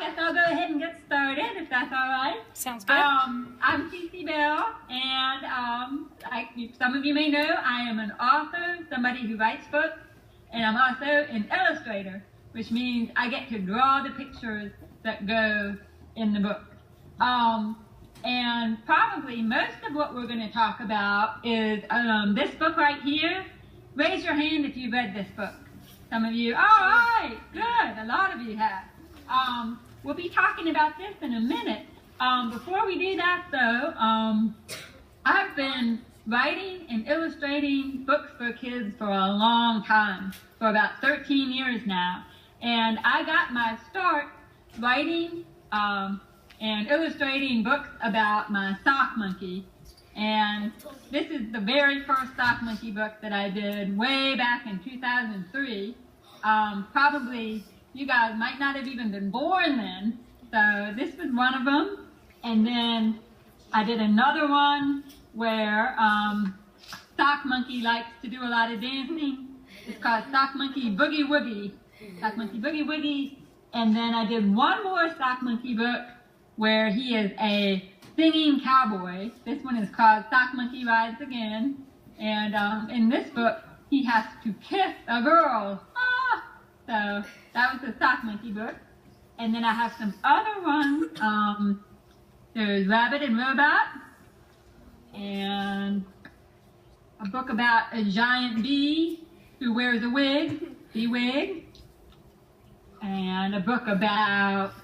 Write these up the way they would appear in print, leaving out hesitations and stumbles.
guess I'll go ahead and get started, if that's all right. Sounds good. I'm Cece Bell, and some of you may know, I am an author, somebody who writes books, and I'm also an illustrator, which means I get to draw the pictures that go in the book. And probably most of what we're going to talk about is this book right here. Raise your hand if you read this book. Some of you, all right, good, a lot of you have. We'll be talking about this in a minute. Before we do that though, I've been writing and illustrating books for kids for a long time, for about 13 years now. And I got my start writing and illustrating books about my sock monkey. And this is the very first sock monkey book that I did way back in 2003. Probably you guys might not have even been born then. So this was one of them. And then I did another one where Sock Monkey likes to do a lot of dancing. It's called Sock Monkey Boogie Woogie. Sock Monkey Boogie Woogie. And then I did one more Sock Monkey book where he is a singing cowboy. This one is called Sock Monkey Rides Again. And in this book, he has to kiss a girl. So that was the Sock Monkey book. And then I have some other ones. There's Rabbit and Robot. And a book about a giant bee who wears a wig, bee wig. And a book about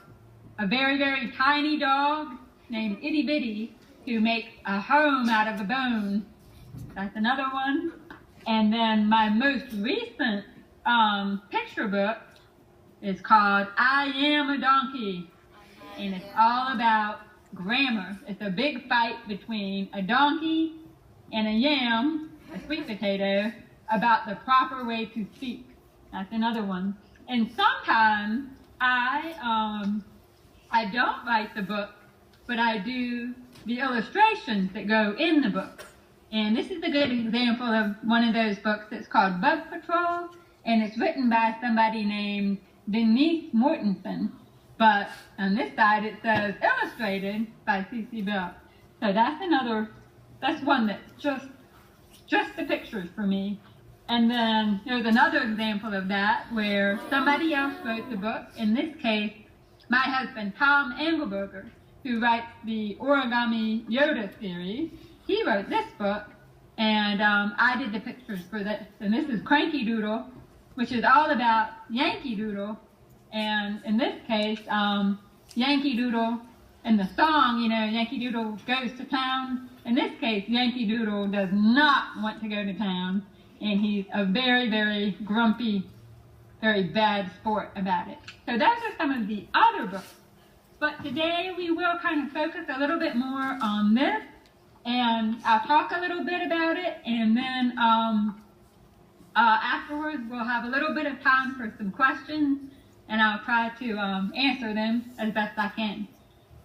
a very, very tiny dog named Itty Bitty who makes a home out of a bone. That's another one. And then my most recent picture book is called I Am a Donkey, and it's all about grammar. It's a big fight between a donkey and a yam, a sweet potato, about the proper way to speak. That's another one. And sometimes I don't write the book, but I do the illustrations that go in the book. And this is a good example of one of those books that's called Bug Patrol, and it's written by somebody named Denise Mortensen. But on this side it says illustrated by Cece Bell. So that's one that's just the pictures for me. And then there's another example of that where somebody else wrote the book. In this case, my husband Tom Engelberger, who writes the Origami Yoda series, he wrote this book, and I did the pictures for this. And this is Cranky Doodle, which is all about Yankee Doodle. And in this case, Yankee Doodle, and the song, you know, Yankee Doodle goes to town. In this case, Yankee Doodle does not want to go to town, and he's a very, very grumpy, very bad sport about it. So those are some of the other books. But today we will kind of focus a little bit more on this, and I'll talk a little bit about it, and then afterwards we'll have a little bit of time for some questions, and I'll try to answer them as best I can.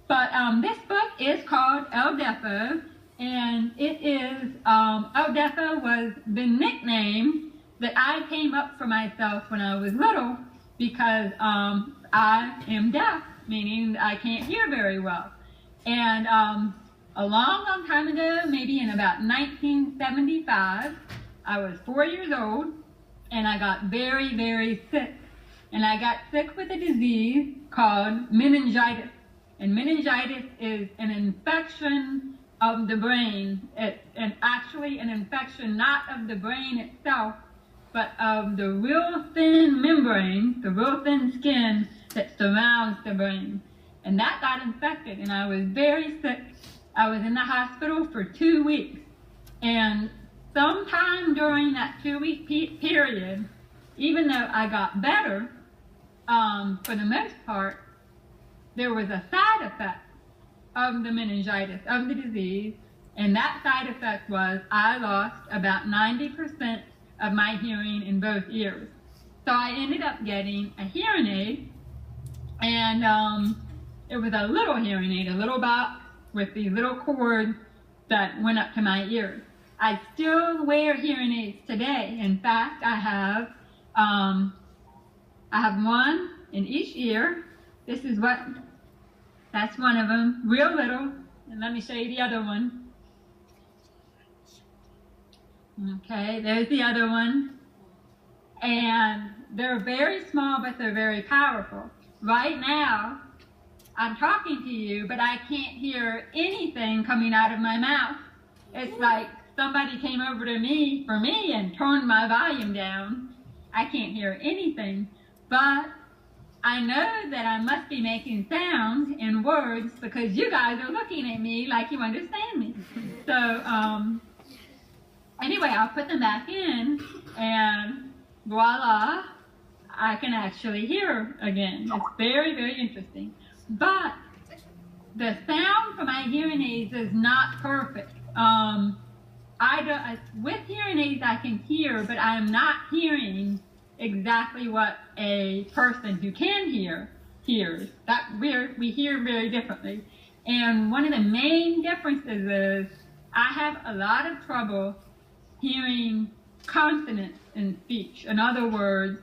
But this book is called El Deafo, and it is, El Deafo was the nickname that I came up for myself when I was little because I am deaf, meaning I can't hear very well. And a long time ago, maybe in about 1975, I was 4 years old, and I got very, very sick. And I got sick with a disease called meningitis. And meningitis is an infection of the brain. It's actually an infection not of the brain itself, but of the real thin membrane, the real thin skin that surrounds the brain. And that got infected, and I was very sick. I was in the hospital for 2 weeks. And sometime during that 2-week period, even though I got better, for the most part, there was a side effect of the meningitis, of the disease, and that side effect was I lost about 90% of my hearing in both ears. So I ended up getting a hearing aid, and it was a little hearing aid, a little box with these little cords that went up to my ears. I still wear hearing aids today. In fact, I have one in each ear, this is what, that's one of them, real little. And let me show you the other one. Okay, there's the other one. And they're very small, but they're very powerful. Right now, I'm talking to you, but I can't hear anything coming out of my mouth. It's like somebody came over to me, for me, and turned my volume down. I can't hear anything, but I know that I must be making sound in words because you guys are looking at me like you understand me. So, anyway, I'll put them back in, and voila, I can actually hear again. It's very, very interesting. But the sound from my hearing aids is not perfect. With hearing aids I can hear, but I'm not hearing exactly what a person who can hear hears. We hear very differently. And one of the main differences is I have a lot of trouble hearing consonants in speech. In other words,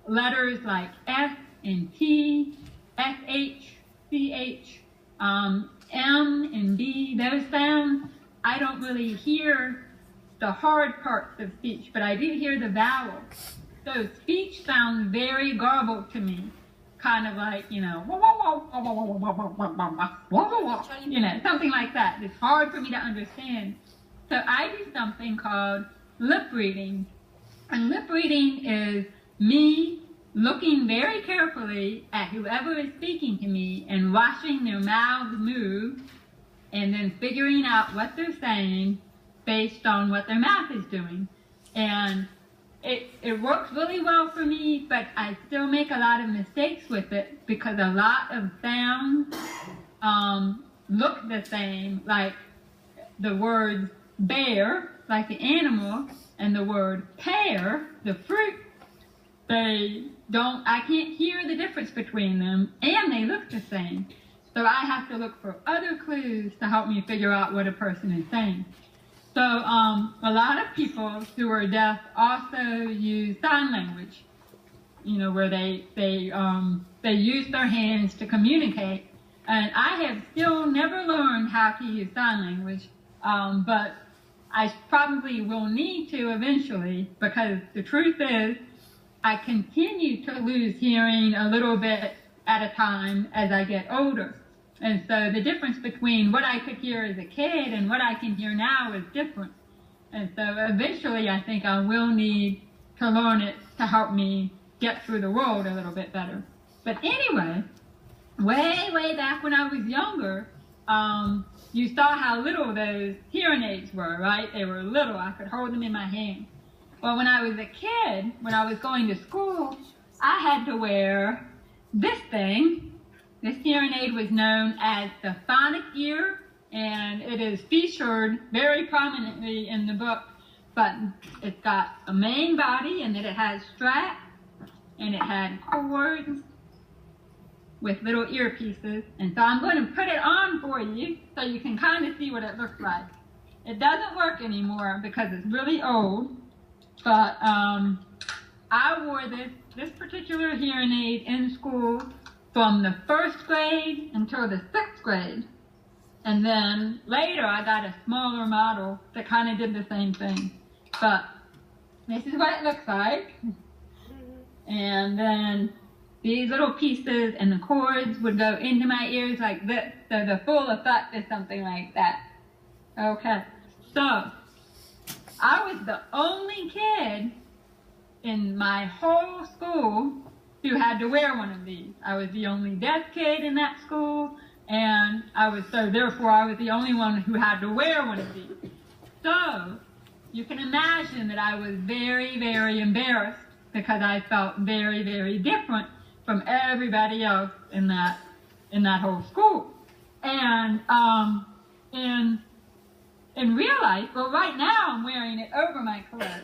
letters like S and T, SH, CH, M and B, those sounds, I don't really hear the hard parts of speech, but I do hear the vowels. So speech sounds very garbled to me, kind of like, you know, something like that. It's hard for me to understand. So I do something called lip reading. And lip reading is me looking very carefully at whoever is speaking to me and watching their mouths move and then figuring out what they're saying based on what their mouth is doing. And it works really well for me, but I still make a lot of mistakes with it because a lot of sounds look the same, like the word bear, like the animal, and the word pear, the fruit. I can't hear the difference between them, and they look the same. So I have to look for other clues to help me figure out what a person is saying. So a lot of people who are deaf also use sign language, you know, where they use their hands to communicate. And I have still never learned how to use sign language, but I probably will need to eventually, because the truth is I continue to lose hearing a little bit at a time as I get older. And so the difference between what I could hear as a kid and what I can hear now is different. And so eventually I think I will need to learn it to help me get through the world a little bit better. But anyway, way back when I was younger, you saw how little those hearing aids were, right? They were little. I could hold them in my hand. Well, when I was a kid, when I was going to school, I had to wear this thing. This hearing aid was known as the phonic ear, and it is featured very prominently in the book. But it's got a main body, and then it has straps, and it had cords with little earpieces. And so I'm going to put it on for you so you can kind of see what it looks like. It doesn't work anymore because it's really old, but I wore this particular hearing aid in school from the 1st grade until the 6th grade. And then later I got a smaller model that kind of did the same thing. But this is what it looks like. And then these little pieces and the cords would go into my ears like this. So the full effect is something like that. Okay, so I was the only kid in my whole school who had to wear one of these. I was the only deaf kid in that school, and therefore I was the only one who had to wear one of these. So you can imagine that I was very, very embarrassed because I felt very, very different from everybody else in that whole school. And in real life, well, right now I'm wearing it over my clothes,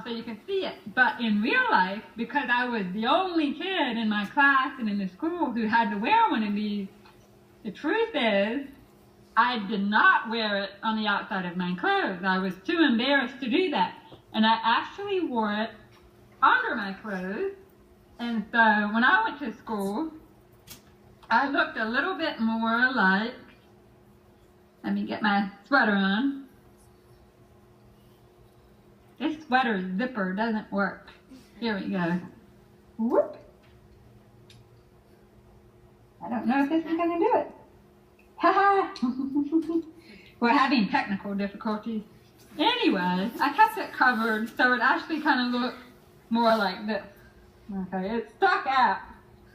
so you can see it. But in real life, because I was the only kid in my class and in the school who had to wear one of these, the truth is, I did not wear it on the outside of my clothes. I was too embarrassed to do that. And I actually wore it under my clothes. And so when I went to school, I looked a little bit more like, let me get my sweater on. This sweater zipper doesn't work. Here we go. Whoop. I don't know if this is going to do it. Ha ha! We're having technical difficulties. Anyway, I kept it covered so it actually kind of looked more like this. Okay, it stuck out,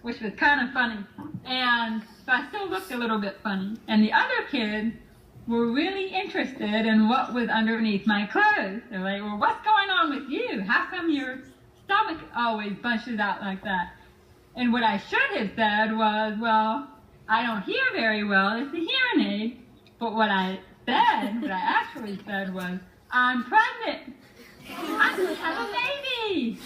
which was kind of funny. And so I still looked a little bit funny. And the other kids were really interested in what was underneath my clothes. They're like, well, what's going on with you? How come your stomach always bunches out like that? And what I should have said was, well, I don't hear very well. It's a hearing aid. But what I actually said was, I'm pregnant. I'm going to have a baby.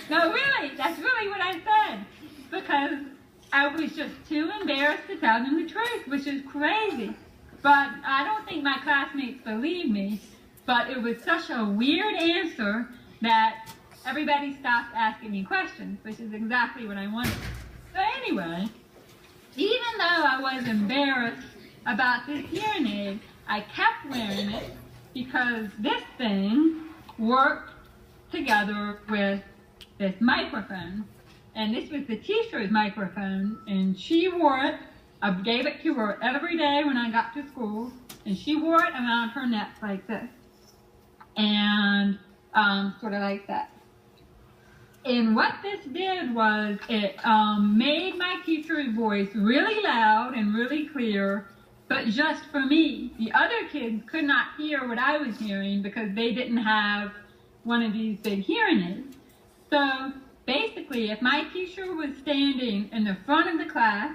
No, really, that's really what I said. Because I was just too embarrassed to tell them the truth, which is crazy. But I don't think my classmates believed me. But it was such a weird answer that everybody stopped asking me questions, which is exactly what I wanted. So anyway, even though I was embarrassed about this hearing aid, I kept wearing it because this thing worked together with this microphone. And this was the teacher's microphone, and she wore it. I gave it to her every day when I got to school, and she wore it around her neck like this. And sort of like that. And what this did was it made my teacher's voice really loud and really clear, but just for me. The other kids could not hear what I was hearing because they didn't have one of these big hearing aids. So basically, if my teacher was standing in the front of the class,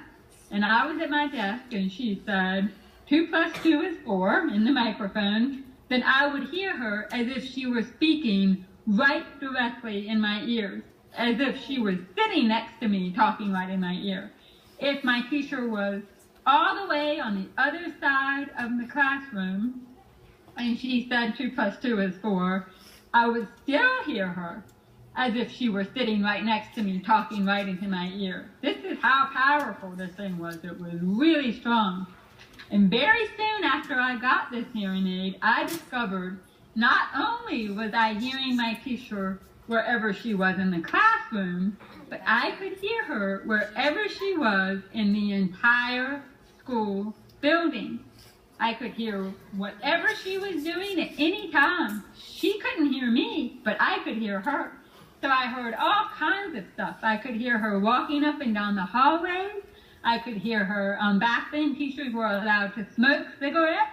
and I was at my desk, and she said, 2 + 2 is 4 in the microphone, then I would hear her as if she were speaking right directly in my ears, as if she was sitting next to me talking right in my ear. If my teacher was all the way on the other side of the classroom, and she said 2 + 2 is 4, I would still hear her as if she were sitting right next to me talking right into my ear. This is how powerful this thing was. It was really strong. And very soon after I got this hearing aid, I discovered not only was I hearing my teacher wherever she was in the classroom, but I could hear her wherever she was in the entire school building. I could hear whatever she was doing at any time. She couldn't hear me, but I could hear her. So I heard all kinds of stuff. I could hear her walking up and down the hallway. I could hear her, back then teachers were allowed to smoke cigarettes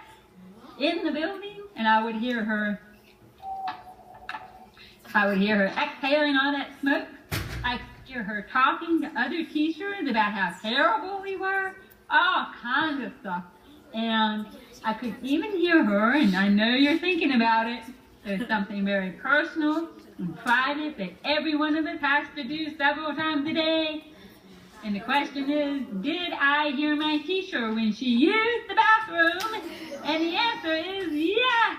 in the building, and I would hear her exhaling all that smoke. I could hear her talking to other teachers about how terrible we were, all kinds of stuff. And I could even hear her, and I know you're thinking about it, there's something very personal and private that every one of us has to do several times a day. And the question is, did I hear my teacher when she used the bathroom? And the answer is yes.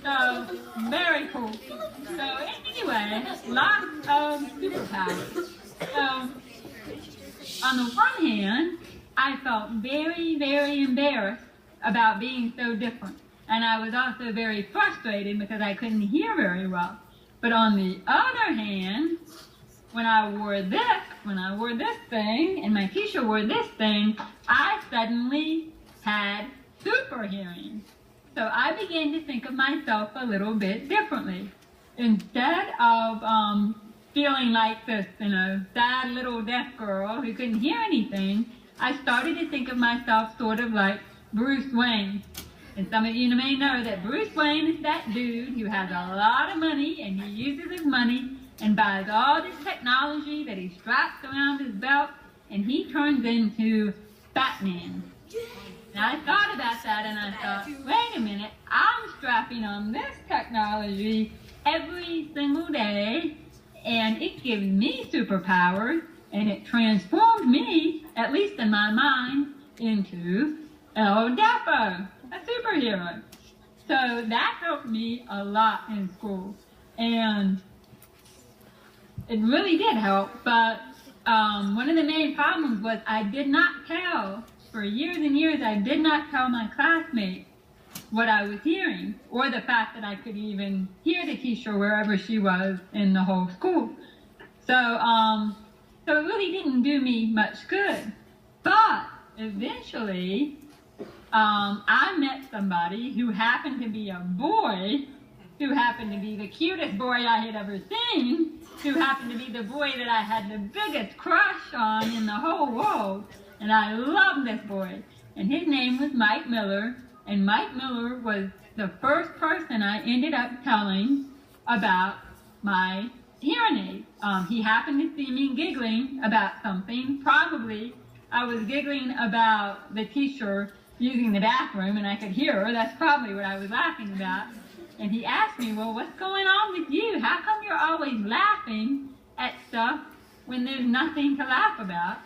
So, very cool. So anyway, lots of superpowers. So, on the one hand, I felt very, very embarrassed about being so different. And I was also very frustrated because I couldn't hear very well. But on the other hand, when I wore this thing, and my teacher wore this thing, I suddenly had super hearing. So I began to think of myself a little bit differently. Instead of feeling like this, sad little deaf girl who couldn't hear anything, I started to think of myself sort of like Bruce Wayne. And some of you may know that Bruce Wayne is that dude who has a lot of money, and he uses his money and buys all this technology that he straps around his belt, and he turns into Batman. And I thought about that, and I thought, wait a minute, I'm strapping on this technology every single day, and it gives me superpowers, and it transformed me, at least in my mind, into Deafo, a superhero. So that helped me a lot in school. And it really did help, but one of the main problems was I did not tell, for years and years, I did not tell my classmates what I was hearing, or the fact that I could even hear the teacher wherever she was in the whole school. So it really didn't do me much good. But eventually, I met somebody who happened to be a boy, who happened to be the cutest boy I had ever seen, who happened to be the boy that I had the biggest crush on in the whole world. And I loved this boy. And his name was Mike Miller. And Mike Miller was the first person I ended up telling about my hearing aid. He happened to see me giggling about something. Probably I was giggling about the teacher using the bathroom, and I could hear her. That's probably what I was laughing about. And he asked me, well, what's going on with you? How come you're always laughing at stuff when there's nothing to laugh about?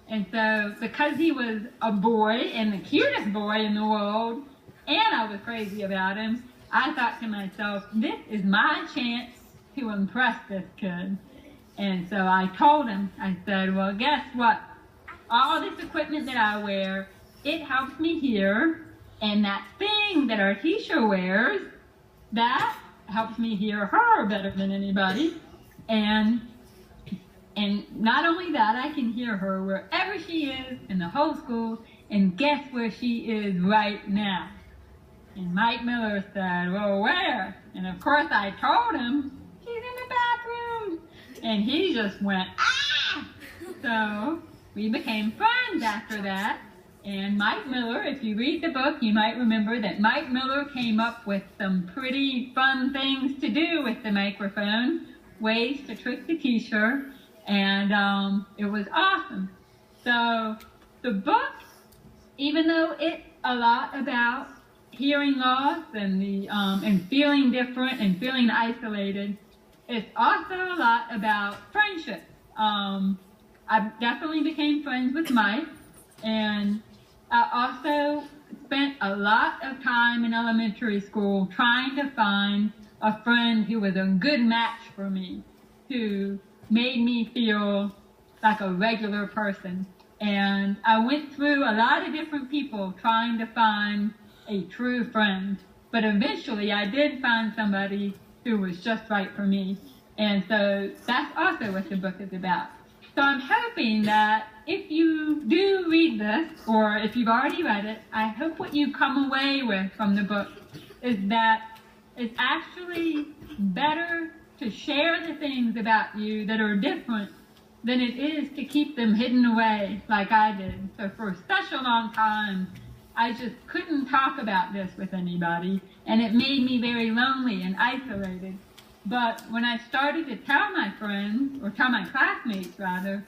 And so, because he was a boy, and the cutest boy in the world, and I was crazy about him, I thought to myself, this is my chance to impress this kid. And so I told him, I said, well, guess what? All this equipment that I wear, it helps me hear, and that thing that our teacher wears, that helps me hear her better than anybody. And not only that, I can hear her wherever she is in the whole school, and guess where she is right now? And Mike Miller said, well, where? And of course I told him, she's in the bathroom. And he just went, ah! So we became friends after that. And Mike Miller, if you read the book, you might remember that Mike Miller came up with some pretty fun things to do with the microphone, ways to trick the teacher, and it was awesome. So the book, even though it's a lot about hearing loss and and feeling different and feeling isolated, it's also a lot about friendship. I definitely became friends with Mike, and I also spent a lot of time in elementary school trying to find a friend who was a good match for me, who made me feel like a regular person. And I went through a lot of different people trying to find a true friend. But eventually I did find somebody who was just right for me. And so that's also what the book is about. So I'm hoping that if you do read this, or if you've already read it, I hope what you come away with from the book is that it's actually better to share the things about you that are different than it is to keep them hidden away like I did. So for such a long time, I just couldn't talk about this with anybody, and it made me very lonely and isolated. But when I started to tell my friends, or tell my classmates rather,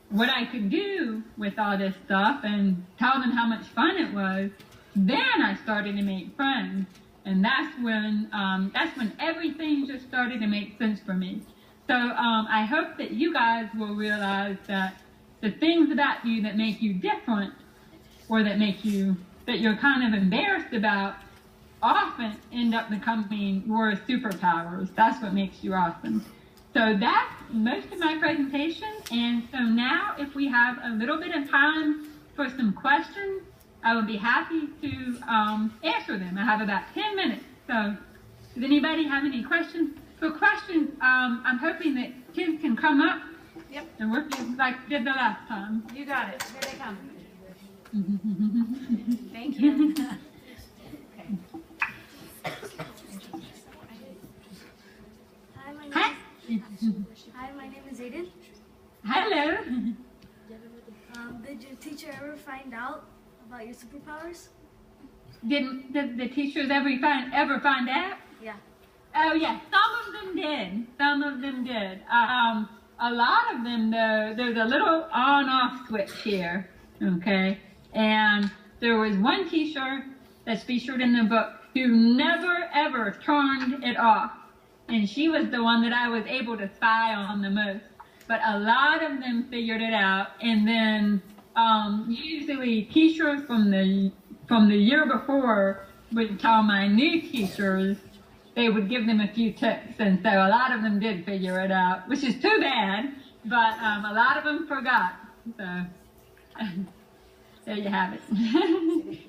what I could do with all this stuff and tell them how much fun it was, then I started to make friends. And that's when everything just started to make sense for me. So I hope that you guys will realize that the things about you that make you different, or that you're kind of embarrassed about, often end up becoming your superpowers. That's what makes you awesome. So that's most of my presentation. And so now, if we have a little bit of time for some questions, I would be happy to answer them. I have about 10 minutes. So does anybody have any questions? For questions, I'm hoping that kids can come up. Yep. And work like we did the last time. You got it. Here they come. Thank you. Hi, my name is Aiden. Hello. Did your teacher ever find out about your superpowers? Did the teachers ever find out? Yeah. Oh yeah, some of them did. Some of them did. A lot of them though, there's a little on-off switch here. Okay. And there was one teacher that's featured in the book who never ever turned it off. And she was the one that I was able to spy on the most. But a lot of them figured it out. And then usually teachers from the year before would tell my new teachers they would give them a few tips, and so a lot of them did figure it out, which is too bad, but a lot of them forgot. So there you have it.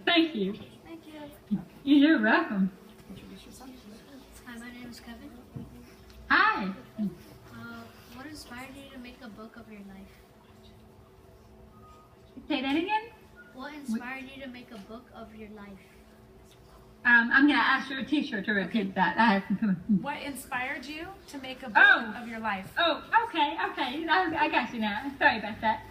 Thank you. Thank you. You're welcome. Hi, my name is Kevin. Hi. What inspired you to make a book of your life? Say that again? What inspired you to make a book of your life? I'm going to ask your teacher to repeat that. What inspired you to make a book Oh. of your life? Oh, okay. I got you now. Sorry about that.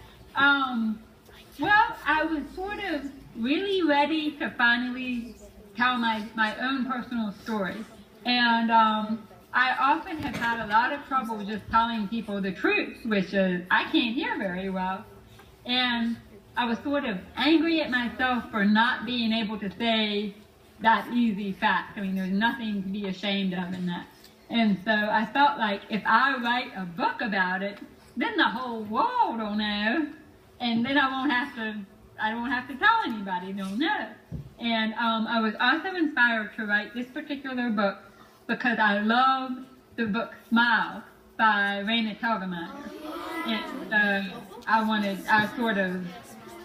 Well, I was sort of really ready to finally tell my own personal story. And I often have had a lot of trouble just telling people the truth, which is I can't hear very well. And I was sort of angry at myself for not being able to say that easy fact. I mean, there's nothing to be ashamed of in that. And so I felt like if I write a book about it, then the whole world will know, and then I won't have to tell anybody, they'll know. And I was also inspired to write this particular book because I love the book Smile by Raina Telgemeier. And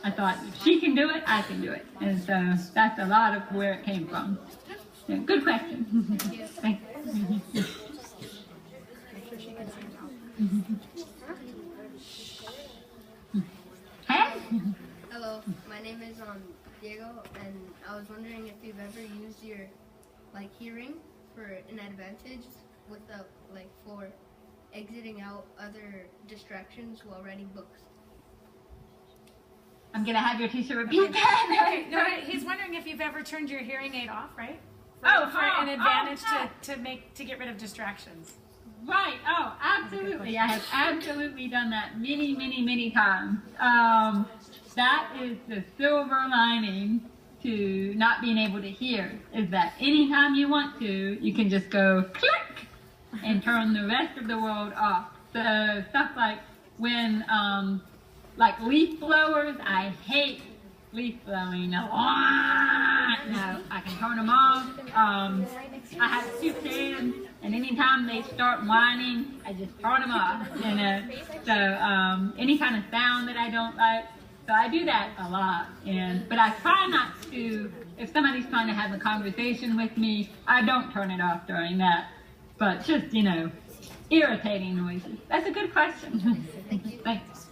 I thought, if she can do it, I can do it. And so that's a lot of where it came from. Yeah, good question. Thank you. Hey? Hello, my name is Diego, and I was wondering if you've ever used your hearing for an advantage for exiting out other distractions while writing books. I'm going to have your teacher repeat that. No, he's wondering if you've ever turned your hearing aid off, right? For an advantage to get rid of distractions. Right. Oh, absolutely. I have absolutely done that many times. That is the silver lining to not being able to hear, is that anytime you want to, you can just go click and turn the rest of the world off. So stuff like when, like leaf blowers, I hate leaf blowing. No, I can turn them off. I have 2 kids, and anytime they start whining, I just turn them off. You know, so any kind of sound that I don't like, so I do that a lot. But I try not to. If somebody's trying to have a conversation with me, I don't turn it off during that. But just irritating noises. That's a good question. Thanks.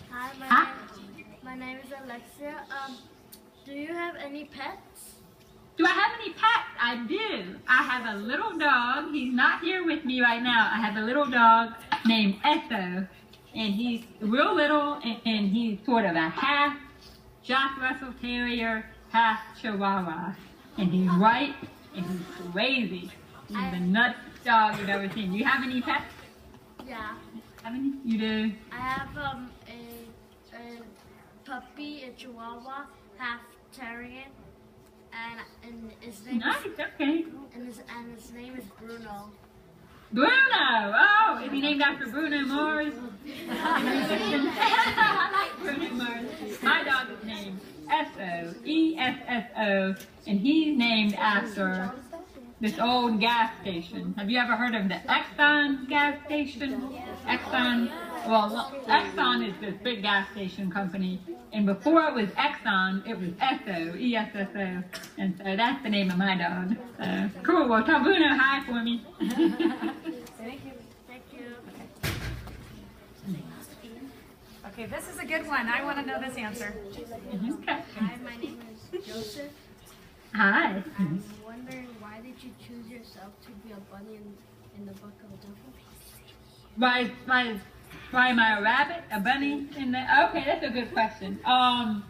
Hi, my name is Alexia. Do you have any pets? Do I have any pets? I do. I have a little dog. He's not here with me right now. I have a little dog named Deafo, and he's real little, and he's sort of a half Jack Russell Terrier, half Chihuahua. And he's white, and he's crazy. He's the nutsiest dog you've ever seen. Do you have any pets? Yeah. Have any? You do? I have a puppy, a Chihuahua, half Terrier, and his name Nice, okay. his name is Bruno. Bruno! Oh, is he named after Bruno Mars? I like Bruno Mars. My dog is named Esso, E-S-S-O, and he's named after this old gas station. Have you ever heard of the Exxon gas station? Exxon? Well, Exxon is this big gas station company, and before it was Exxon, it was Esso, E-S-S-O, and so that's the name of my dog. Cool, well tell Bruno hi for me. Thank you. Thank you. Okay, this is a good one. I want to know this answer. Okay. Hi, my name is Joseph. Hi. I'm wondering, why did you choose yourself to be a bunny in the book of Deafo? Why am I a rabbit, a bunny? Okay, that's a good question. One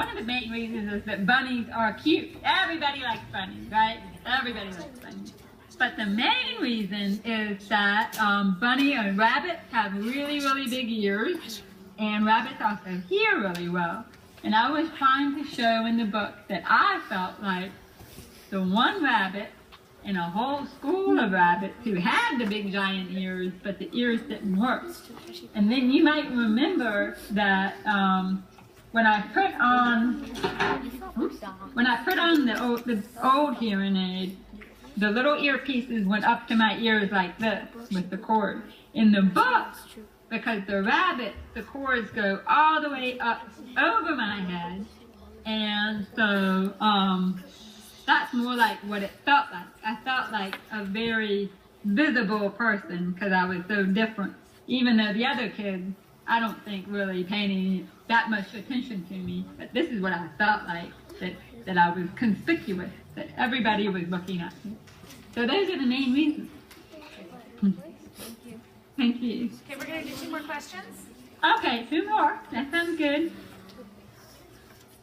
of the main reasons is that bunnies are cute. Everybody likes bunnies, right? Everybody likes bunnies. But the main reason is that bunny and rabbits have really big ears, and rabbits also hear really well. And I was trying to show in the book that I felt like the one rabbit in a whole school of rabbits who had the big giant ears, but the ears didn't work. And then you might remember that when I put on, oops, when I put on the old hearing aid, the little earpieces went up to my ears like this with the cord. In the book, because the rabbits, the cords go all the way up over my head, and so that's more like what it felt like. I felt like a very visible person because I was so different. Even though the other kids, I don't think really paying that much attention to me, but this is what I felt like, that I was conspicuous, that everybody was looking at me. So those are the main reasons. Thank you. Okay, we're going to do 2 more questions. Okay, 2 more. That sounds good.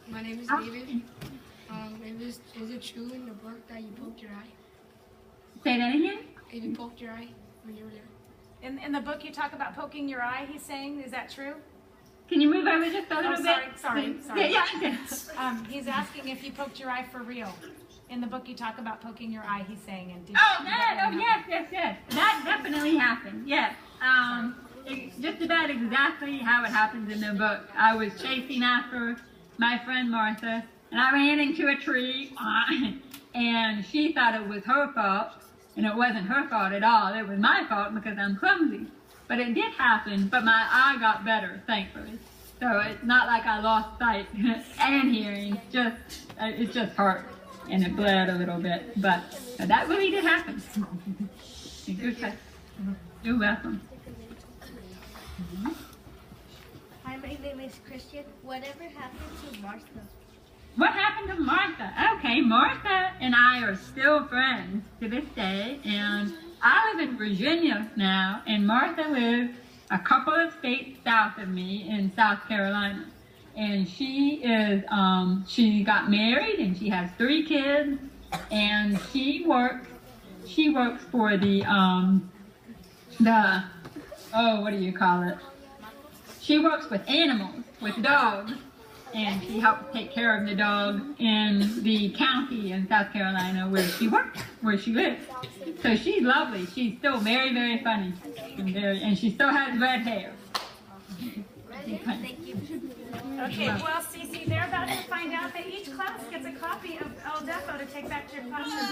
My name is David. Is it true in the book that you poked your eye? Say that again? If you poked your eye when you were there? In the book, you talk about poking your eye, he's saying. Is that true? Can you move over just a little bit? Sorry. Yeah, yeah. He's asking if you poked your eye for real. In the book, you talk about poking your eye, he's saying. And Yes. That definitely happened, yes. Just about exactly how it happens in the book. I was chasing after my friend Martha, and I ran into a tree, and she thought it was her fault, and it wasn't her fault at all. It was my fault because I'm clumsy. But it did happen, but my eye got better, thankfully. So it's not like I lost sight and hearing, it just hurt, and it bled a little bit. But that really did happen. You're welcome. Hi, my name is Christian. Whatever happened to Martha? What happened to Martha? Okay, Martha and I are still friends to this day, and I live in Virginia now, and Martha lives a couple of states south of me in South Carolina. And she got married, and she has 3 kids, and she works for what do you call it? She works with animals, with dogs, and she helps take care of the dogs in the county in South Carolina where she works, where she lives. So she's lovely. She's still very, very funny, and she still has red hair. Thank you. Okay, well, Cece, they're about to find out that each class gets a copy of Deafo to take back to your classroom.